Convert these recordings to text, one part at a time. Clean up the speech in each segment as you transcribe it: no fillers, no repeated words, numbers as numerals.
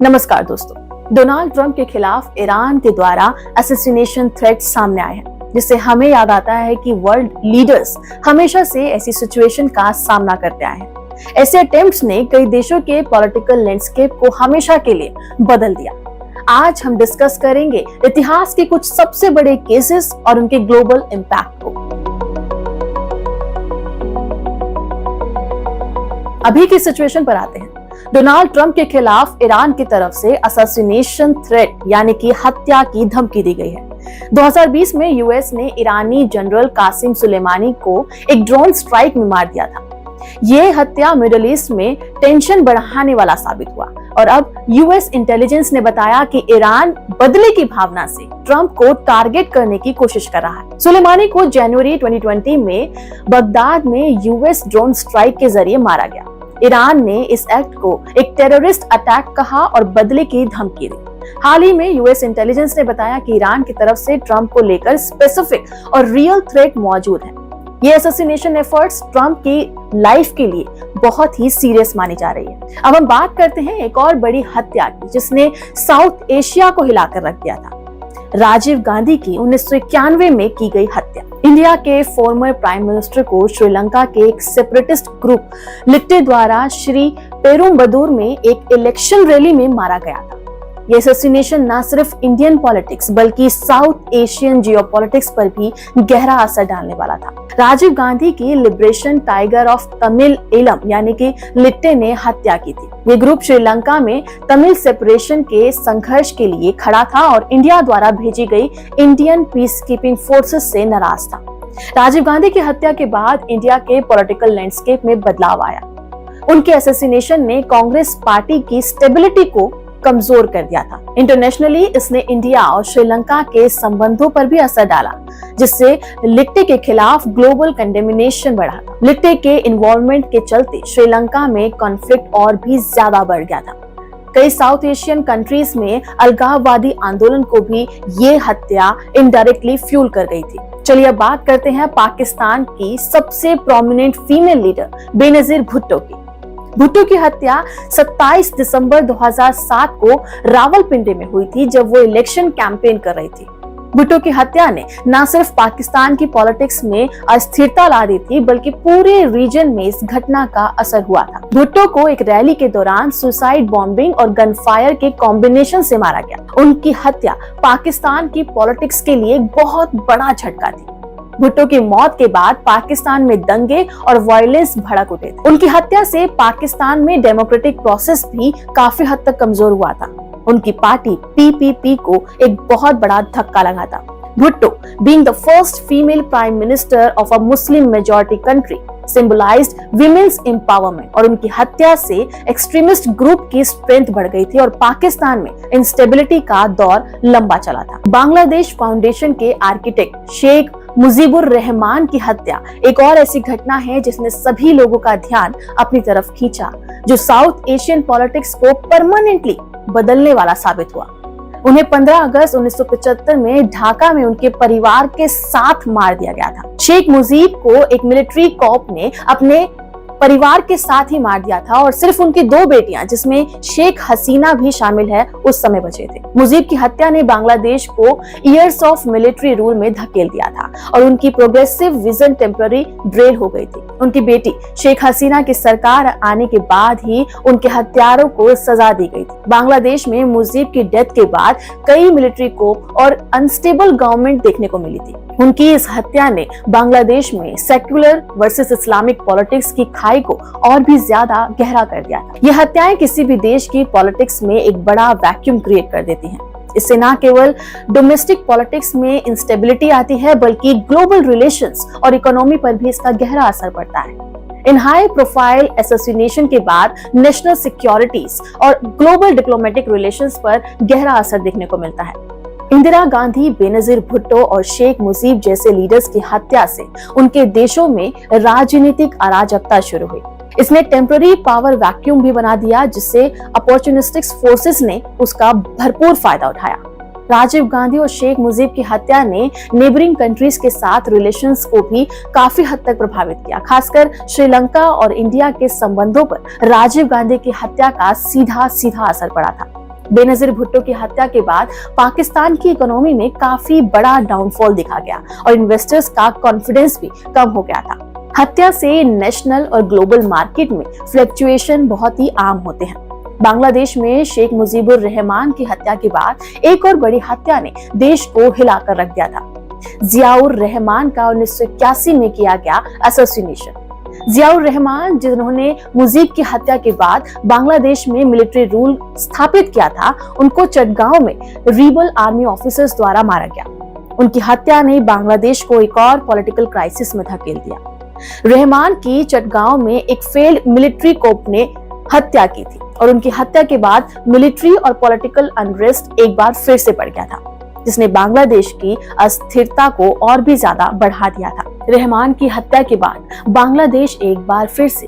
नमस्कार दोस्तों, Donald Trump के खिलाफ ईरान के द्वारा असैसिनेशन थ्रेट सामने आए हैं, जिससे हमें याद आता है कि वर्ल्ड लीडर्स हमेशा से ऐसी सिचुएशन का सामना करते आए हैं। ऐसे अटेम्प्ट्स ने कई देशों के पॉलिटिकल लैंडस्केप को हमेशा के लिए बदल दिया। आज हम डिस्कस करेंगे इतिहास के कुछ सबसे बड़े केसेस और उनके ग्लोबल इम्पैक्ट को। अभी की सिचुएशन पर आते हैं। डोनाल्ड ट्रंप के खिलाफ ईरान की तरफ से असैसिनेशन थ्रेट यानी कि हत्या की धमकी दी गई है। 2020 में यूएस ने ईरानी जनरल कासिम सुलेमानी को एक ड्रोन स्ट्राइक में मार दिया था। ये हत्या मिडिल ईस्ट में टेंशन बढ़ाने वाला साबित हुआ और अब यूएस इंटेलिजेंस ने बताया कि ईरान बदले की भावना से ट्रंप को टारगेट करने की कोशिश कर रहा है। सुलेमानी को जनवरी 2020 में बगदाद में यूएस ड्रोन स्ट्राइक के जरिए मारा गया। ईरान ने इस एक्ट को एक टेररिस्ट अटैक कहा और बदले की धमकी दी। हाल ही में यूएस इंटेलिजेंस ने बताया कि ईरान की तरफ से ट्रंप को लेकर स्पेसिफिक और रियल थ्रेट मौजूद है। ये असैसिनेशन एफर्ट्स ट्रंप की लाइफ के लिए बहुत ही सीरियस मानी जा रही है। अब हम बात करते हैं एक और बड़ी हत्या की, जिसने साउथ एशिया को हिलाकर रख दिया था। राजीव गांधी की 1991 में की गई हत्या। इंडिया के फॉर्मर प्राइम मिनिस्टर को श्रीलंका के एक सेपरेटिस्ट ग्रुप लिट्टे द्वारा श्री पेरुम्बदूर में एक इलेक्शन रैली में मारा गया था। यह असैसिनेशन न सिर्फ इंडियन पॉलिटिक्स बल्कि साउथ एशियन जियोपॉलिटिक्स पर भी गहरा असर डालने वाला था। राजीव गांधी की liberation tiger of Tamil Eelam यानी कि लिट्टे ने हत्या की थी। ये ग्रुप श्रीलंका में तमिल सेपरेशन के संघर्ष के लिए खड़ा था और इंडिया द्वारा भेजी गई इंडियन पीस कीपिंग फोर्सेस से नाराज था। राजीव गांधी की हत्या के बाद इंडिया के पॉलिटिकल लैंडस्केप में बदलाव आया। उनके असैसिनेशन ने कांग्रेस पार्टी की स्टेबिलिटी को कमजोर कर दिया था। इंटरनेशनली इसने इंडिया और श्रीलंका के संबंधों पर भी असर डाला, जिससे लिट्टे के खिलाफ ग्लोबल कंडेमिनेशन बढ़ा था। लिट्टे के इन्वॉल्वमेंट के चलते श्रीलंका में कॉन्फ्लिक्ट और भी ज्यादा बढ़ गया था। कई साउथ एशियन कंट्रीज में अलगाववादी आंदोलन को भी ये हत्या इनडायरेक्टली फ्यूल कर गई थी। चलिए अब बात करते हैं पाकिस्तान की सबसे prominent female leader Benazir Bhutto की। भुट्टो की हत्या 27 दिसंबर 2007 को रावलपिंडी में हुई थी, जब वो इलेक्शन कैंपेन कर रही थी। भुट्टो की हत्या ने न सिर्फ पाकिस्तान की पॉलिटिक्स में अस्थिरता ला दी थी, बल्कि पूरे रीजन में इस घटना का असर हुआ था। भुट्टो को एक रैली के दौरान सुसाइड बॉम्बिंग और गन फायर के कॉम्बिनेशन से मारा गया। उनकी हत्या पाकिस्तान की पॉलिटिक्स के लिए बहुत बड़ा झटका थी। भुट्टो की मौत के बाद पाकिस्तान में दंगे और वायलेंस भड़क उठे थे। उनकी हत्या से पाकिस्तान में डेमोक्रेटिक प्रोसेस भी काफी हद तक कमजोर हुआ था। उनकी पार्टी पीपीपी को एक बहुत बड़ा धक्का लगा था। Bhutto, being the first female prime minister of a Muslim majority country, symbolized women's empowerment और उनकी हत्या से एक्सट्रीमिस्ट ग्रुप की स्ट्रेंथ बढ़ गई थी और पाकिस्तान में इंस्टेबिलिटी का दौर लंबा चला था। बांग्लादेश फाउंडेशन के आर्किटेक्ट शेख मुजीबुर रहमान की हत्या एक और ऐसी घटना है जिसने सभी लोगों का ध्यान अपनी तरफ खींचा, जो साउथ एशियन पॉलिटिक्स को परमानेंटली बदलने वाला साबित हुआ। उन्हें 15 अगस्त 1975 में ढाका में उनके परिवार के साथ मार दिया गया था। शेख मुजीब को एक मिलिट्री कॉप ने अपने परिवार के साथ ही मार दिया था और सिर्फ उनकी 2 बेटियां, जिसमें शेख हसीना भी शामिल है, उस समय बचे थे। मुजीब की हत्या ने बांग्लादेश को ईयर्स ऑफ मिलिट्री रूल में धकेल दिया था और उनकी प्रोग्रेसिव विजन टेम्पररी ड्रेल हो गई थी। उनकी बेटी शेख हसीना की सरकार आने के बाद ही उनके हत्यारों को सजा दी गई थी। बांग्लादेश में मुजीब की डेथ के बाद कई मिलिट्री कोप और अनस्टेबल गवर्नमेंट देखने को मिली थी। उनकी इस हत्या ने बांग्लादेश में सेक्युलर वर्सेस इस्लामिक पॉलिटिक्स की खाई को और भी ज्यादा गहरा कर दिया था। ये हत्याएं किसी भी देश की पॉलिटिक्स में एक बड़ा वैक्यूम क्रिएट कर देती हैं। इससे न केवल डोमेस्टिक पॉलिटिक्स में इंस्टेबिलिटी आती है, बल्कि ग्लोबल रिलेशंस और इकोनॉमी पर भी इसका गहरा असर पड़ता है। इन हाई प्रोफाइल असैसिनेशन के बाद नेशनल सिक्योरिटीज और ग्लोबल डिप्लोमेटिक रिलेशंस पर गहरा असर देखने को मिलता है। इंदिरा गांधी, बेनजीर भुट्टो और शेख मुजीब जैसे लीडर्स की हत्या से उनके देशों में राजनीतिक अराजकता शुरू हुई। इसने टेम्पररी पावर वैक्यूम भी बना दिया, जिससे अपॉर्चुनिस्टिक फोर्सेस ने उसका भरपूर फायदा उठाया। राजीव गांधी और शेख मुजीब की हत्या ने नेबरिंग कंट्रीज के साथ रिलेशंस को भी काफी हद तक प्रभावित किया। खासकर श्रीलंका और इंडिया के संबंधों पर राजीव गांधी की हत्या का सीधा असर पड़ा था। बेनजीर भुट्टो की हत्या के बाद पाकिस्तान की इकोनॉमी में काफी बड़ा डाउनफॉल दिखा गया और इन्वेस्टर्स का कॉन्फिडेंस भी कम हो गया था। हत्या से नेशनल और ग्लोबल मार्केट में फ्लक्चुएशन बहुत ही आम होते हैं। बांग्लादेश में शेख मुजीबुर रहमान की हत्या के बाद एक और बड़ी हत्या ने देश को हिलाकर रख दिया था। जियाउर रहमान का 1981 में किया गया असैसिनेशन। जियाउर रहमान, जिन्होंने मुजीब की हत्या के बाद बांग्लादेश में मिलिट्री रूल स्थापित किया था, उनको चटगांव में रिबल आर्मी ऑफिसर्स द्वारा मारा गया। उनकी हत्या ने बांग्लादेश को एक और पॉलिटिकल क्राइसिस में धकेल दिया। रहमान की चटगांव में एक फेल्ड मिलिट्री कोप ने हत्या की थी और उनकी हत्या के बाद मिलिट्री और पॉलिटिकल अनरेस्ट एक बार फिर से बढ़ गया था, जिसने बांग्लादेश की अस्थिरता को और भी ज्यादा बढ़ा दिया था। रहमान की हत्या के बाद बांग्लादेश एक बार फिर से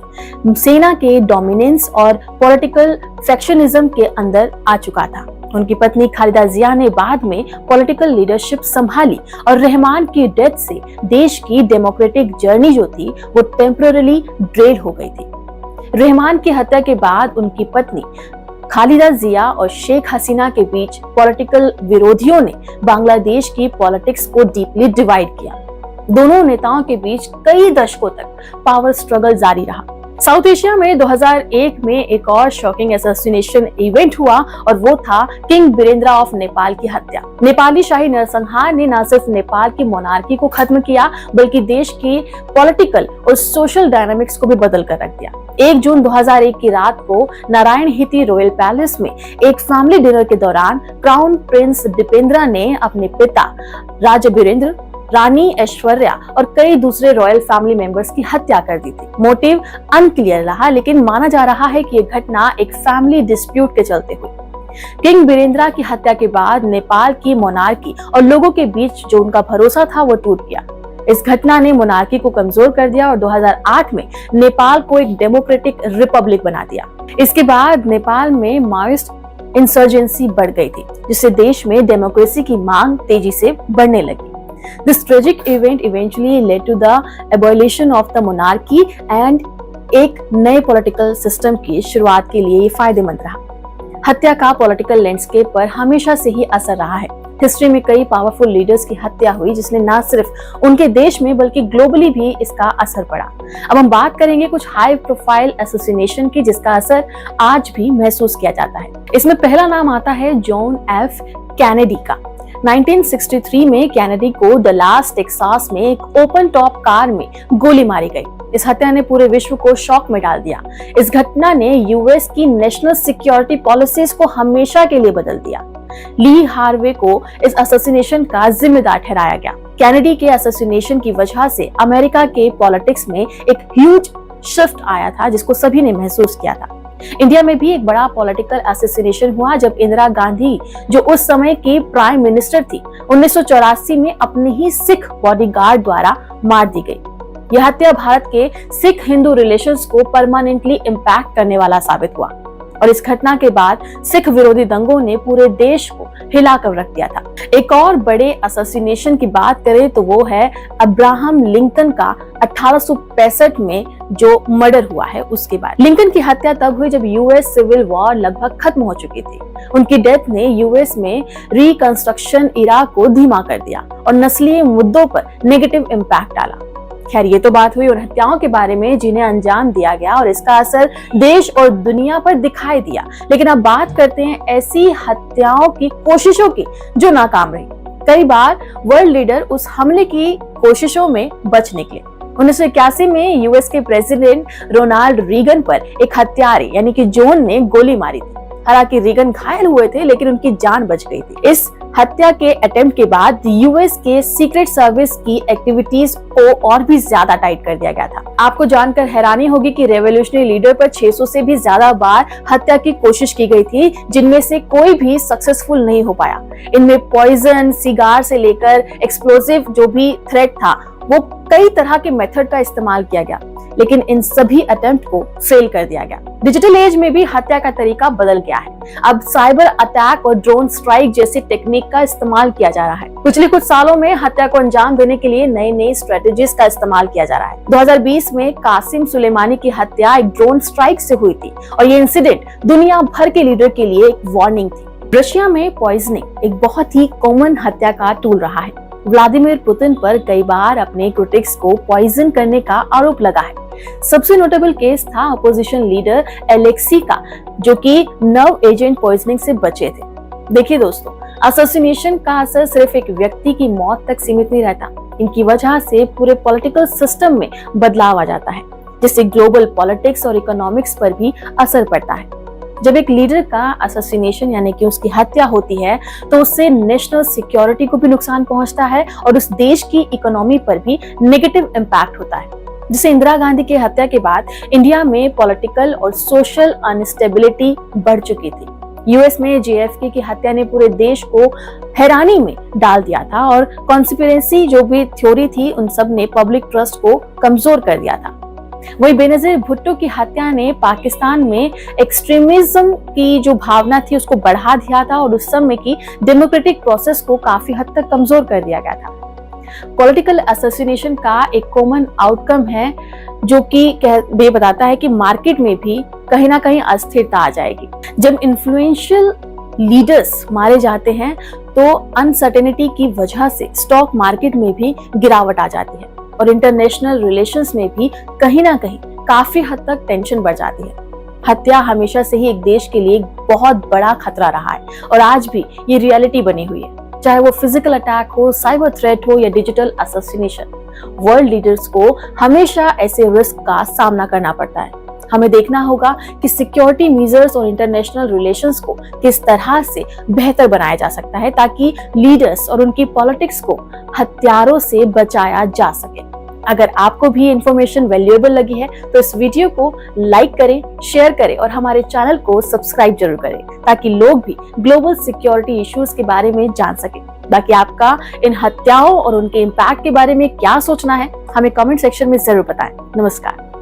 सेना के डोमिनेंस और पॉलिटिकल फैक्शनिज्म के अंदर आ चुका था। उनकी पत्नी खालिदा जिया ने बाद में पॉलिटिकल लीडरशिप संभाली और रहमान की डेथ से देश की डेमोक्रेटिक जर्नी जो थी वो टेम्पररी डेड हो गई थी। रहमान की हत्या के बाद उनकी पत्नी खालिदा जिया और शेख हसीना के बीच पॉलिटिकल विरोधियों ने बांग्लादेश की पॉलिटिक्स को डीपली डिवाइड किया। दोनों नेताओं के बीच कई दशकों तक पावर स्ट्रगल जारी रहा। साउथ एशिया में 2001 में एक और शॉकिंग असैसिनेशन इवेंट हुआ और वो था किंग बीरेंद्रा ऑफ नेपाल की हत्या। नेपाली शाही नरसंहार ने न सिर्फ नेपाल की मोनार्की को खत्म किया बल्कि देश की पॉलिटिकल और सोशल डायनामिक्स को भी बदल कर रख दिया। 1 जून 2001 की रात को नारायणहिटी रॉयल पैलेस में एक फैमिली डिनर के दौरान क्राउन प्रिंस दीपेंद्रा ने अपने पिता राजा बीरेंद्र, रानी ऐश्वर्या और कई दूसरे रॉयल फैमिली मेंबर्स की हत्या कर दी थी। मोटिव अनक्लियर रहा, लेकिन माना जा रहा है कि यह घटना एक फैमिली डिस्प्यूट के चलते हुई। किंग बीरेंद्रा की हत्या के बाद नेपाल की मोनार्की और लोगों के बीच जो उनका भरोसा था वो टूट गया। इस घटना ने मोनार्की को कमजोर कर दिया और 2008 में नेपाल को एक डेमोक्रेटिक रिपब्लिक बना दिया। इसके बाद नेपाल में माओइस्ट इंसर्जेंसी बढ़ गई थी, जिससे देश में डेमोक्रेसी की मांग तेजी से बढ़ने लगी। This tragic event eventually led to the abolition of the monarchy and एक नए पॉलिटिकल सिस्टम की शुरुआत के लिए ये फायदेमंद रहा। हत्या का पॉलिटिकल लैंडस्केप पर हमेशा से ही असर रहा है। हिस्ट्री में कई पावरफुल लीडर्स की हत्या हुई, जिसने न सिर्फ उनके देश में बल्कि ग्लोबली भी इसका असर पड़ा। अब हम बात करेंगे कुछ हाई प्रोफाइल असैसिनेशन की, जिसका असर आज भी महसूस किया जाता है। इसमें पहला नाम आता है जॉन एफ कैनेडी का। 1963 में कैनेडी को डलास टेक्सास में एक ओपन टॉप कार में गोली मारी गई। इस हत्या ने पूरे विश्व को शॉक में डाल दिया। इस घटना ने यूएस की नेशनल सिक्योरिटी पॉलिसीज को हमेशा के लिए बदल दिया। ली हार्वे को इस असैसिनेशन का जिम्मेदार ठहराया गया। कैनेडी के असैसिनेशन की वजह से अमेरिका के पॉलिटिक्स में एक ह्यूज शिफ्ट आया था, जिसको सभी ने महसूस किया था। इंडिया में भी एक बड़ा पॉलिटिकल असैसिनेशन हुआ जब इंदिरा गांधी, जो उस समय की प्राइम मिनिस्टर थी, 1984 में अपने ही सिख बॉडीगार्ड द्वारा मार दी गई। यह हत्या भारत के सिख हिंदू रिलेशंस को परमानेंटली इम्पैक्ट करने वाला साबित हुआ और इस घटना के बाद सिख विरोधी दंगों ने पूरे देश को हिलाकर रख दिया था। एक और बड़े असैसिनेशन की बात करें तो वो है अब्राहम लिंकन का 1865 में जो मर्डर हुआ है उसके बाद। लिंकन की हत्या तब हुई जब यूएस सिविल वॉर लगभग खत्म हो चुकी थी। उनकी डेथ ने यूएस में रिकंस्ट्रक्शन इरा को धीमा कर दिया और नस्लीय मुद्दों पर नेगेटिव इम्पैक्ट डाला। खैर, ये तो बात हुई उन हत्याओं के बारे में जिन्हें अंजाम दिया गया और इसका असर देश और दुनिया पर दिखाई दिया। लेकिन अब बात करते हैं ऐसी हत्याओं की कोशिशों की जो नाकाम रही। कई बार वर्ल्ड लीडर उस हमले की कोशिशों में बच निकले। 1981 में यूएस के प्रेसिडेंट रोनाल्ड रीगन पर एक हत्यारे यानी कि जॉन ने गोली मारी थी। हालांकि रीगन घायल हुए थे लेकिन उनकी जान बच गई थी। इस हत्या के अटेम्प्ट के बाद यूएस के सीक्रेट सर्विस की एक्टिविटीज को और भी ज्यादा टाइट कर दिया गया था। आपको जानकर हैरानी होगी कि रेवोल्यूशनरी लीडर पर 600 से भी ज्यादा बार हत्या की कोशिश की गई थी, जिनमें से कोई भी सक्सेसफुल नहीं हो पाया। इनमें पॉइजन, सिगार से लेकर एक्सप्लोसिव जो भी थ्रेट था, वो कई तरह के मेथड का इस्तेमाल किया गया, लेकिन इन सभी अटेम्प्ट को फेल कर दिया गया। डिजिटल एज में भी हत्या का तरीका बदल गया है। अब साइबर अटैक और ड्रोन स्ट्राइक जैसी टेक्निक का इस्तेमाल किया जा रहा है। पिछले कुछ सालों में हत्या को अंजाम देने के लिए नई नई स्ट्रेटेजीज का इस्तेमाल किया जा रहा है। 2020 में कासिम सुलेमानी की हत्या एक ड्रोन स्ट्राइक से हुई थी और ये इंसिडेंट दुनिया भर के लीडर के लिए एक वार्निंग थी। रशिया में पॉइजनिंग एक बहुत ही कॉमन हत्या का टूल रहा है। व्लादिमीर पुतिन पर कई बार अपने क्रिटिक्स को पॉइजन करने का आरोप लगा है। सबसे नोटेबल केस था अपोजिशन लीडर एलेक्सी का, जो कि नर्व एजेंट पॉइजनिंग से बचे थे। देखिए दोस्तों, असैसिनेशन का असर सिर्फ एक व्यक्ति की मौत तक सीमित नहीं रहता। इनकी वजह से पूरे पॉलिटिकल सिस्टम में बदलाव आ जाता है, जिससे ग्लोबल पॉलिटिक्स और इकोनॉमिक्स पर भी असर पड़ता है। जब एक लीडर का असैसिनेशन यानी कि उसकी हत्या होती है, तो उससे नेशनल सिक्योरिटी को भी नुकसान पहुंचता है और उस देश की इकोनॉमी पर भी नेगेटिव इम्पैक्ट होता है। जिसे इंदिरा गांधी की हत्या के बाद इंडिया में पॉलिटिकल और सोशल अनस्टेबिलिटी बढ़ चुकी थी। यूएस में JFK की हत्या ने पूरे देश को हैरानी में डाल दिया था और कॉन्स्पिरेसी जो भी थ्योरी थी, उन सब ने पब्लिक ट्रस्ट को कमजोर कर दिया था। वही बेनजीर भुट्टो की हत्या ने पाकिस्तान में एक्सट्रीमिज्म की जो भावना थी उसको बढ़ा दिया था और उस समय की डेमोक्रेटिक प्रोसेस को काफी हद तक कमजोर कर दिया गया था। पॉलिटिकल असैसिनेशन का एक कॉमन आउटकम है जो कि ये बताता है कि मार्केट में भी कहीं ना कहीं अस्थिरता आ जाएगी। जब इन्फ्लुएंशियल लीडर्स मारे जाते हैं तो अनसर्टेनिटी की वजह से स्टॉक मार्केट में भी गिरावट आ जाती है और इंटरनेशनल रिलेशंस में भी कहीं ना कहीं काफी हद तक टेंशन बढ़ जाती है। हत्या हमेशा से ही एक देश के लिए एक बहुत बड़ा खतरा रहा है और आज भी ये रियलिटी बनी हुई है। चाहे वो फिजिकल अटैक हो, साइबर थ्रेट हो या डिजिटल असैसिनेशन, वर्ल्ड लीडर्स को हमेशा ऐसे रिस्क का सामना करना पड़ता है। हमें देखना होगा कि सिक्योरिटी मेजर्स और इंटरनेशनल रिलेशंस को किस तरह से बेहतर बनाया जा सकता है ताकि लीडर्स और उनकी पॉलिटिक्स को हत्यारों से बचाया जा सके। अगर आपको भी इंफॉर्मेशन वैल्यूएबल लगी है तो इस वीडियो को लाइक करें, शेयर करें और हमारे चैनल को सब्सक्राइब जरूर करें ताकि लोग भी ग्लोबल सिक्योरिटी इश्यूज के बारे में जान सकें। बाकी आपका इन हत्याओं और उनके इम्पैक्ट के बारे में क्या सोचना है, हमें कमेंट सेक्शन में जरूर बताएं। नमस्कार।